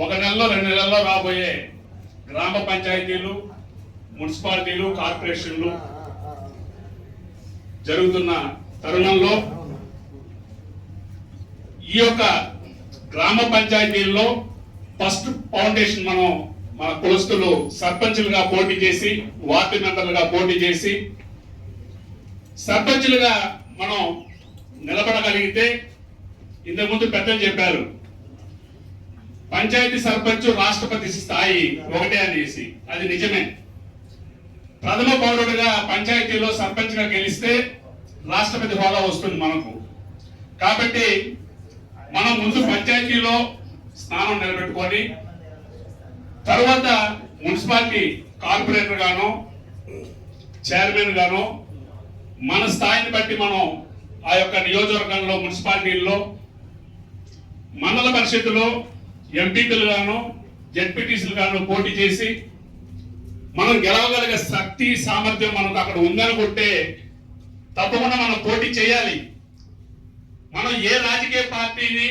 ఒక నెలలో 2 నెలల్లో రాబోయే గ్రామ పంచాయతీలు, మున్సిపాలిటీలు, కార్పొరేషన్లు జరుగుతున్న తరుణంలో ఈ యొక్క గ్రామ పంచాయతీల్లో ఫస్ట్ ఫౌండేషన్ మన కులస్తులు సర్పంచులుగా పోటీ చేసి, వార్డు మెంబర్లుగా పోటీ చేసి, సర్పంచులుగా మనం నిలబడగలిగితే, ఇంతకుముందు పెద్దలు చెప్పారు పంచాయతీ సర్పంచ్ రాష్ట్రపతి స్థాయి ఒకటే అనేసి. అది నిజమే. ప్రథమ పౌరుడిగా పంచాయతీలో సర్పంచ్గా గెలిస్తే రాష్ట్రపతి హోదా వస్తుంది మనకు. కాబట్టి మనం ముందు పంచాయతీలో స్థానం నిలబెట్టుకొని తర్వాత మున్సిపాలిటీ కార్పొరేటర్ గానో చైర్మన్ గానో మన స్థాయిని బట్టి మనం ఆ యొక్క నియోజకవర్గంలో, మున్సిపాలిటీల్లో, మండల పరిషత్తులో ఎంపీలు గాను, జెడ్పీటీసీలు గాను పోటీ చేసి మనం గెలవగలిగే శక్తి, సామర్థ్యం మనకు అక్కడ ఉందనుకుంటే తప్పకుండా మనం పోటీ చేయాలి. మనం ఏ రాజకీయ పార్టీని